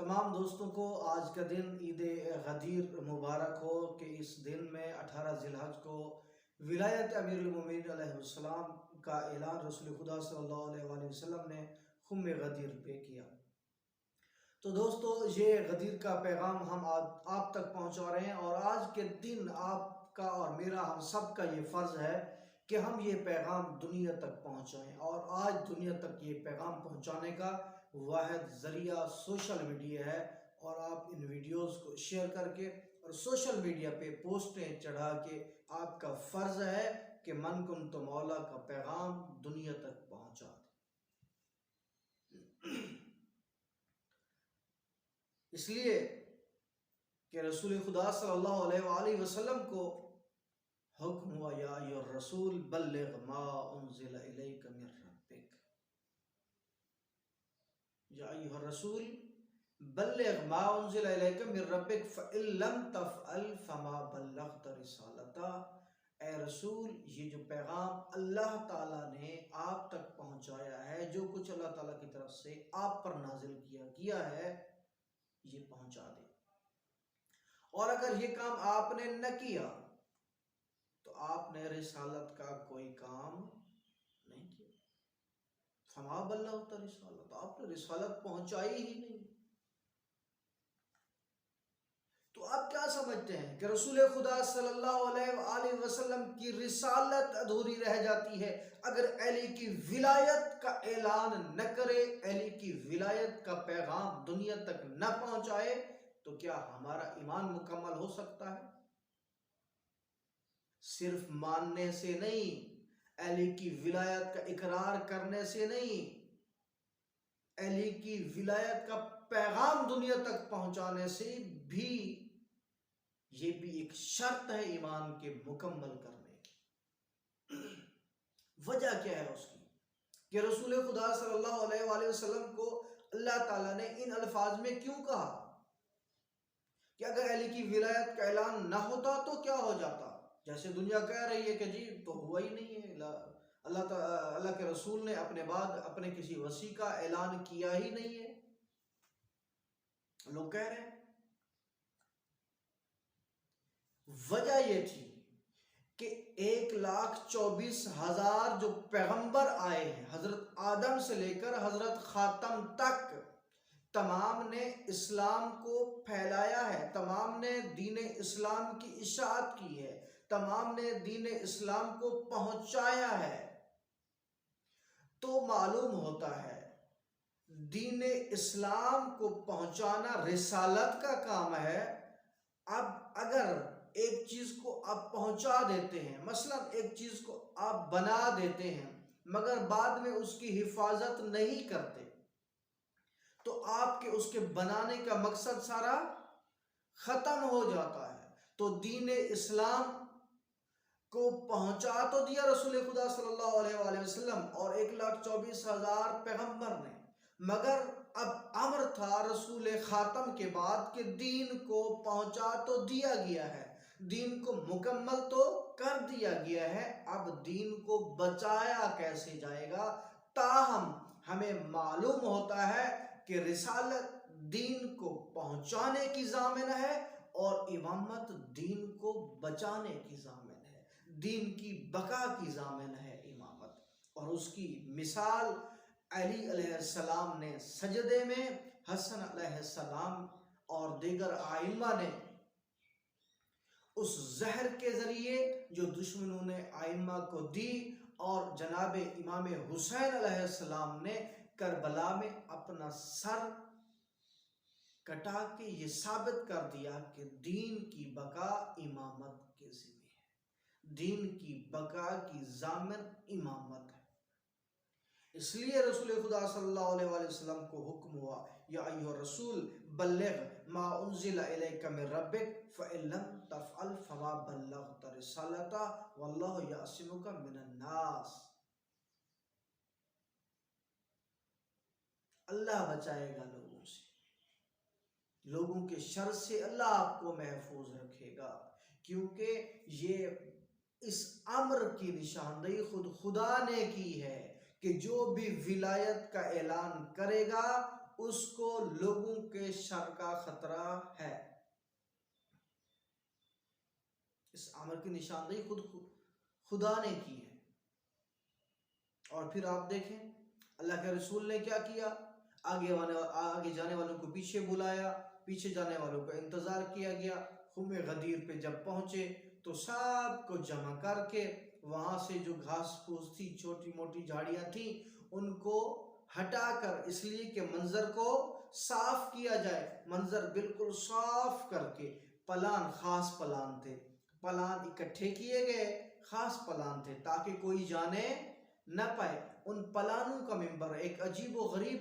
तमाम दोस्तों को आज का दिन ईद गदीर मुबारक हो कि इस दिन में 18 ज़िलहज को विलायत अमीरुल मोमिनीन अलैहिस्सलाम का ऐलान रसूल खुदा सल्लल्लाहु अलैहि वसल्लम ने खुम्म गदीर पे किया। तो दोस्तों ये गदीर का पैगाम हम आप तक पहुंचा रहे हैं और आज के दिन आपका और मेरा हम सब का ये फ़र्ज़ है कि हम ये पैगाम दुनिया तक पहुंचाएं। और आज दुनिया तक ये पैगाम पहुंचाने का वाहिद ज़रिया सोशल मीडिया है और आप इन वीडियोस को शेयर करके और सोशल मीडिया पे पोस्टें चढ़ा के आपका फ़र्ज़ है कि मन कुन तो मौला का पैगाम दुनिया तक पहुंचा दें। इसलिए कि रसूल खुदा सल्लल्लाहु अलैहि वसल्लम को हुक्म हुआ या अय्युहर रसूल बल्लिग मा उन्ज़िला इलैका मिर रब्बिक, या अय्युहर रसूल बल्लिग मा उन्ज़िला इलैका मिर रब्बिक फ़इन लम तफ़अल फ़मा बल्लग़्ता रिसालता। ए रसूल, ये जो पैगाम अल्लाह ताला ने आप तक पहुंचाया है, जो कुछ अल्लाह ताला की तरफ से आप पर नाजिल किया है, ये पहुंचा दे। और अगर ये काम आपने न किया तो आपने रिसालत का कोई काम नहीं किया। फमा बल्लग़्ता रिसालत, आपने रिसालत पहुंचाई ही नहीं। तो आप क्या समझते हैं कि रसूल खुदा सल्लल्लाहु अलैहि वसल्लम की रिसालत अधूरी रह जाती है अगर अली की विलायत का ऐलान न करे, अली की विलायत का पैगाम दुनिया तक न पहुंचाए? तो क्या हमारा ईमान मुकम्मल हो सकता है? सिर्फ मानने से नहीं, अली की विलायत का इकरार करने से नहीं, अली की विलायत का पैगाम दुनिया तक पहुंचाने से भी ये भी एक शर्त है ईमान के मुकम्मल करने की। वजह क्या है उसकी कि रसूल खुदा सल्लल्लाहु अलैहि वसल्लम को अल्लाह ताला ने इन अल्फाज में क्यों कहा कि अगर अली की विलायत का ऐलान ना होता तो क्या हो जाता? जैसे दुनिया कह रही है कि जी तो हुआ ही नहीं है, अल्लाह के रसूल ने अपने बाद अपने किसी वसी का ऐलान किया ही नहीं है, लोग कह रहे हैं। वजह यह थी कि 1,24,000 जो पैगंबर आए हैं, हजरत आदम से लेकर हजरत खातम तक, तमाम ने इस्लाम को फैलाया है, तमाम ने दीन इस्लाम की इशाअत की है, तमाम ने दीन इस्लाम को पहुंचाया है। तो मालूम होता है दीन इस्लाम को पहुंचाना रिसालत का काम है। अब अगर एक चीज को आप पहुंचा देते हैं, मसलन एक चीज को आप बना देते हैं मगर बाद में उसकी हिफाजत नहीं करते, तो आपके उसके बनाने का मकसद सारा खत्म हो जाता है। तो दीन इस्लाम को पहुंचा तो दिया रसूल खुदा सल्लल्लाहु अलैहि वसल्लम और 1,24,000 पैगंबर ने, मगर अब अमर था रसूल खातम के बाद कि दीन को पहुंचा तो दिया गया है, दीन को मुकम्मल तो कर दिया गया है, अब दीन को बचाया कैसे जाएगा? ताहम हमें मालूम होता है कि रिसालत दीन को पहुंचाने की ज़ामिन है और इमामत दीन को बचाने की ज़ामिन है, दीन की बका की ज़ामिन है इमामत। और उसकी मिसाल अली अलैहिस्सलाम ने सजदे में, हसन अलैहिस्सलाम और दीगर आइम्मा ने उस जहर के ज़रिए जो दुश्मनों ने आइम्मा को दी, और जनाब इमाम हुसैन अलैहिस्सलाम ने करबला में अपना सर कटा के ये साबित कर दिया कि दीन की बका इमामत के ज़िम्मे है, दीन की बका की ज़ामिन इमामत है। इसलिए रसूल खुदा सल्लल्लाहु अलैहि वसल्लम को हुक्म हुआ या अय्युहर रसूल बल्लिग मा उन्ज़िला इलैका मिर रब्बिक फ़इन लम तफ़अल फ़मा बल्लग़्ता रिसालता वल्लाहु यअसिमुका मिनन नास। अल्लाह बचाएगा लोगों से, लोगों के शर से अल्लाह आपको महफूज रखेगा, क्योंकि ये इस अम्र की निशानदेही खुद खुदा ने की है कि जो भी विलायत का ऐलान करेगा उसको लोगों के शर का खतरा है। इस अमर की निशानदेही खुदा ने की है। और फिर आप देखें अल्लाह के रसूल ने क्या किया, आगे जाने वालों को पीछे बुलाया, पीछे जाने वालों का इंतजार किया गया। खुमे गदीर पे जब पहुंचे तो सबको जमा करके वहां से जो घास फूस थी, छोटी मोटी झाड़ियां थी, उनको हटाकर, इसलिए कि मंजर को साफ किया जाए, मंजर बिल्कुल साफ करके, पलान, खास पलान थे, पलान इकट्ठे किए गए, खास पलान थे ताकि कोई जाने न पाए। उन पलानों का मिंबर, एक अजीब व गरीब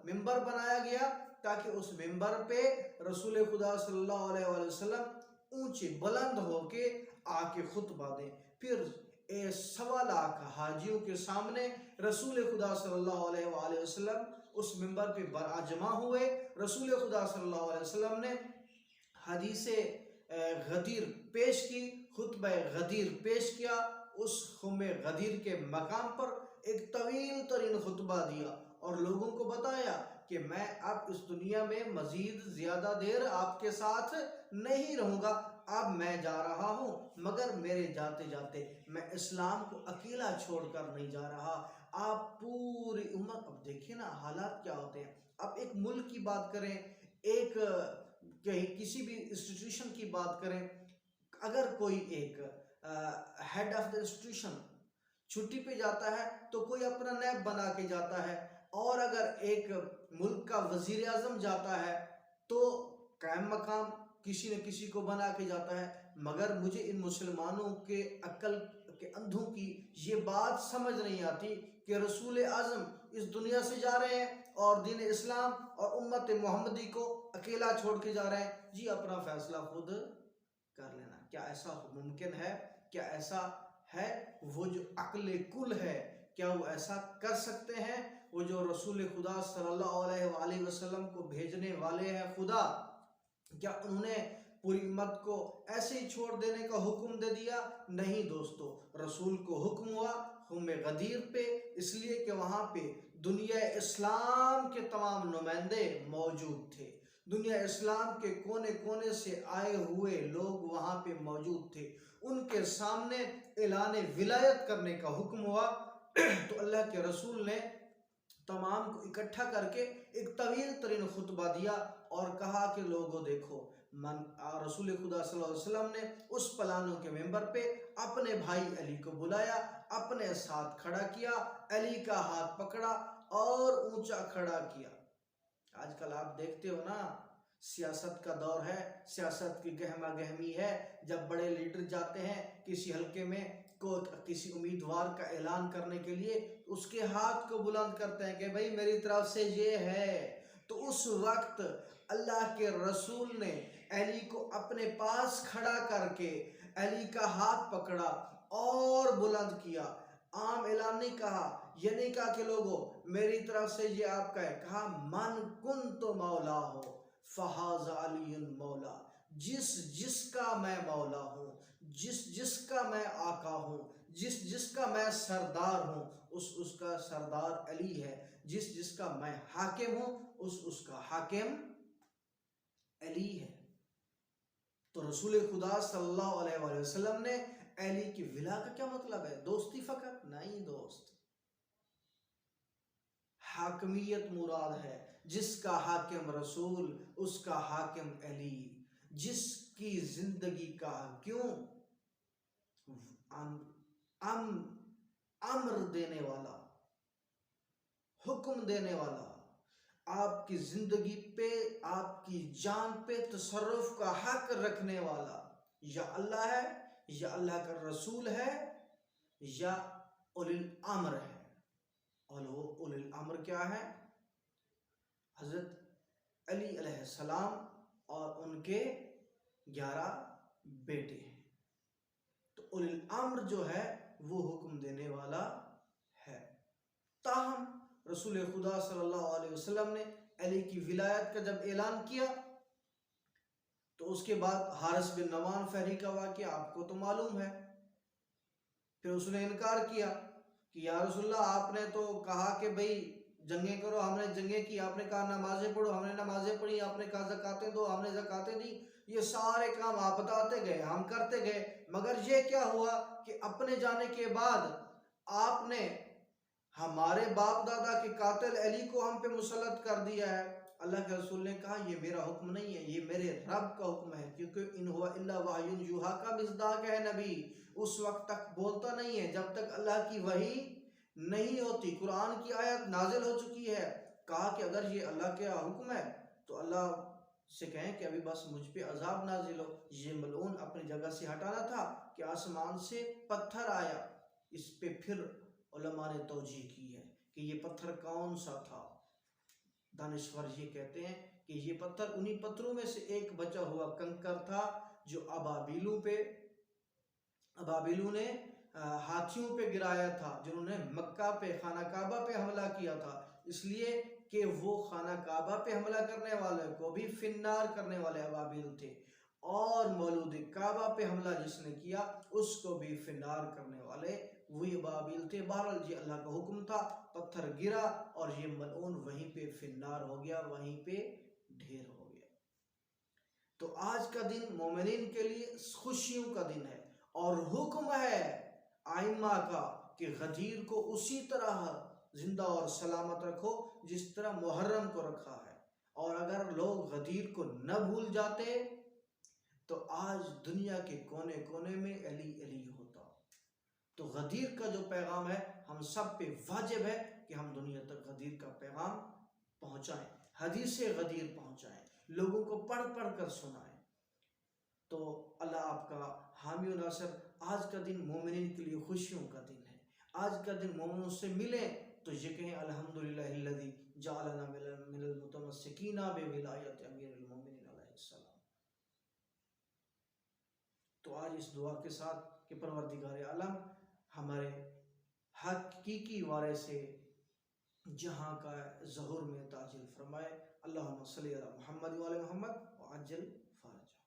मिंबर बनाया गया ताकि उस मिंबर पे रसूल खुदा सल्लल्लाहु अलैहि वसल्लम ऊंचे बुलंद होके आके खुतबा दें। फिर 1.25 लाख हाजियों के सामने रसूल खुदा सल्लल्लाहु अलैहि वसल्लम उस मिंबर पे बराजमा हुए। रसूल खुदा सल्लल्लाहु अलैहि वसल्लम ने हदीसे गदीर पेश की, खुतबा गदीर पेश किया। उस खुमे गदीर के मकाम पर एक तवील तरीन खुतबा दिया और लोगों को बताया कि मैं अब इस दुनिया में मजीद ज्यादा देर आपके साथ नहीं रहूंगा, अब मैं जा रहा हूं, मगर मेरे जाते जाते मैं इस्लाम को अकेला छोड़कर नहीं जा रहा। आप पूरी उम्मत, अब देखिए ना हालात क्या होते हैं। अब एक मुल्क की बात करें, एक किसी भी इंस्टीट्यूशन की बात करें, अगर कोई एक हेड ऑफ द इंस्टीट्यूशन छुट्टी पे जाता है तो कोई अपना नैब बना के जाता है, और अगर एक मुल्क का वजीर आजम जाता है तो कायम मकाम किसी न किसी को बना के जाता है। मगर मुझे इन मुसलमानों के अक्ल के अंधों की ये बात समझ नहीं आती कि रसूल आजम इस दुनिया से जा रहे हैं और दीन इस्लाम और उम्मत मोहम्मदी को अकेला छोड़ के जा रहे हैं। जी अपना फैसला खुद कर लेना। क्या ऐसा मुमकिन है? क्या ऐसा है? वो जो अक्ल कुल है, क्या वो ऐसा कर सकते हैं? वो जो रसूल खुदा सल्लल्लाहु अलैहि वसल्लम को भेजने वाले हैं खुदा, क्या उन्होंने पूरी उम्मत को ऐसे ही छोड़ देने का हुक्म दे दिया? नहीं दोस्तों, रसूल को हुक्म हुआ हुम्मे गदीर पे, इसलिए कि वहां पे दुनिया इस्लाम के तमाम नुमाइंदे मौजूद थे। दुनिया इस्लाम के कोने कोने से आए हुए लोग वहां पे मौजूद थे। उनके सामने ऐलान विलायत करने का हुक्म हुआ तो अल्लाह के रसूल ने तमाम को इकट्ठा करके एक तवील तरीन खुतबा दिया और कहा कि लोगों देखो, रसूल खुदा सल्लल्लाहु अलैहि वसल्लम ने उस पलानों के मेंबर पे अपने भाई अली को बुलाया, अपने साथ खड़ा किया, अली का हाथ पकड़ा और ऊंचा खड़ा किया। आजकल आप देखते हो ना, सियासत का दौर है, सियासत की गहमा गहमी है। जब बड़े लीडर जाते हैं किसी हलके में को किसी उम्मीदवार का ऐलान करने के लिए, उसके हाथ को बुलंद करते हैं कि भाई मेरी तरफ से ये है। तो उस वक्त अल्लाह के रसूल ने अली को अपने पास खड़ा करके अली का हाथ पकड़ा और बुलंद किया। आम ऐलान नहीं कहा, ये नहीं कहा कि लोगों मेरी तरफ से ये आपका है, कहा मन कुन तो मौला हो फहाज अली मौला, जिसका मैं मौला हूँ, जिसका मैं आका हूँ, जिसका मैं सरदार हूँ, उसका सरदार अली है। जिसका मैं हाकिम हूँ, उसका हाकिम अली है। तो रसूल खुदा सल्लल्लाहु अलैहि वसल्लम ने अली की विला का क्या मतलब है? दोस्ती फकत नहीं दोस्त, हाकमियत मुराद है। जिसका हाकिम रसूल, उसका हाकिम अली, जिसकी जिंदगी का क्यों अम्र देने वाला, हुक्म देने वाला, आपकी जिंदगी पे, आपकी जान पे तसर्रुफ का हक रखने वाला या अल्लाह है, या अल्लाह का रसूल है, या उलिल अम्र है। और वो उलिल अम्र क्या है? हजरत अली अलैहिस्सलाम और उनके 11 बेटे हैं। तो उलिल अम्र जो है वो हुक्म देने वाला है। ताहम रसूल खुदा सल्लल्लाहु अलैहि वसल्लम ने अली की विलायत का जब ऐलान किया तो उसके बाद हारिस बिन नवान फहरी का वाक़या आपको तो मालूम है। फिर उसने इनकार किया कि या रसूलल्लाह, आपने तो कहा कि भाई जंगें करो, हमने जंगें की, आपने कहा नमाजें पढ़ो, हमने नमाजें पढ़ी, आपने कहा ज़कातें दो, हमने ज़कातें दी। ये सारे काम आप बताते गए, हम करते गए, मगर ये क्या हुआ कि अपने जाने के बाद आपने हमारे बाप दादा के कातिल अली को हम पे मुसल्लत कर दिया है। अल्लाह के रसूल ने कहा ये मेरा हुक्म नहीं है, ये मेरे रब का हुक्म है, क्योंकि इन हुआ इल्ला वहयुन यूहा का मिज़दाक है नबी। उस वक्त तक बोलता नहीं है जब तक अल्लाह की वही नहीं होती, कुरान की आयत नाजिल हो चुकी है। कहा कि अगर ये अल्लाह के हुक्म है तो अल्लाह से कहें कि अभी बस मुझ पे अजाब नाजिल हो। ये मलऊन अपनी जगह से हटाना था कि आसमान से पत्थर आया। इस पे फिर उलमा ने तौजीह की है कि ये पत्थर कौन सा था। दानिश्वर ये कहते हैं कि ये पत्थर उन्हीं पत्थरों में से एक बचा हुआ कंकर था जो अबाबिलू ने हाथियों पे गिराया था, जिन्होंने मक्का पे खाना काबा पे हमला किया था, इसलिए कि वो खाना काबा पे हमला करने वाले को भी फिन्नार करने वाले अबाबिल थे, और मौलूद काबा पे हमला जिसने किया उसको भी फिन्नार करने वाले वही अबाबिल थे। बहरहाल ये अल्लाह का हुक्म था, पत्थर गिरा और ये मलऊन वहीं पे फिन्नार हो गया, वहीं पे ढेर हो गया। तो आज का दिन मोमिनीन के लिए खुशियों का दिन है, और हुक्म है आइम्मा का कि गदीर को उसी तरह जिंदा और सलामत रखो जिस तरह मुहर्रम को रखा है। और अगर लोग गदीर को न भूल जाते तो आज दुनिया के कोने कोने में अली अली होता। तो गदीर का जो पैगाम है हम सब पे वाजिब है कि हम दुनिया तक गदीर का पैगाम पहुंचाएं, हदीसे गदीर पहुंचाएं, लोगों को पढ़ पढ़ कर सुनाएं। तो अल्लाह आपका हामी और नासिर। आज का दिन मोमिनीन के लिए खुशियों का दिन है। आज का दिन मोमिनों से मिले तो ये कहें अल्हम्दुलिल्लाहिल्लज़ी जअलना मिनल मुतमस्सिकीना बिविलायत अमीरुल मोमिनीन अलैहिस्सलाम। तो आज इस दुआ के साथ कि परवरदिगार आलम हमारे हकीकी वारे से जहाँ का ज़हूर में ताजिल फरमाए। अल्लाहुम्मा सल्ली अला मुहम्मद व अला मुहम्मद व अज्जिल फरज।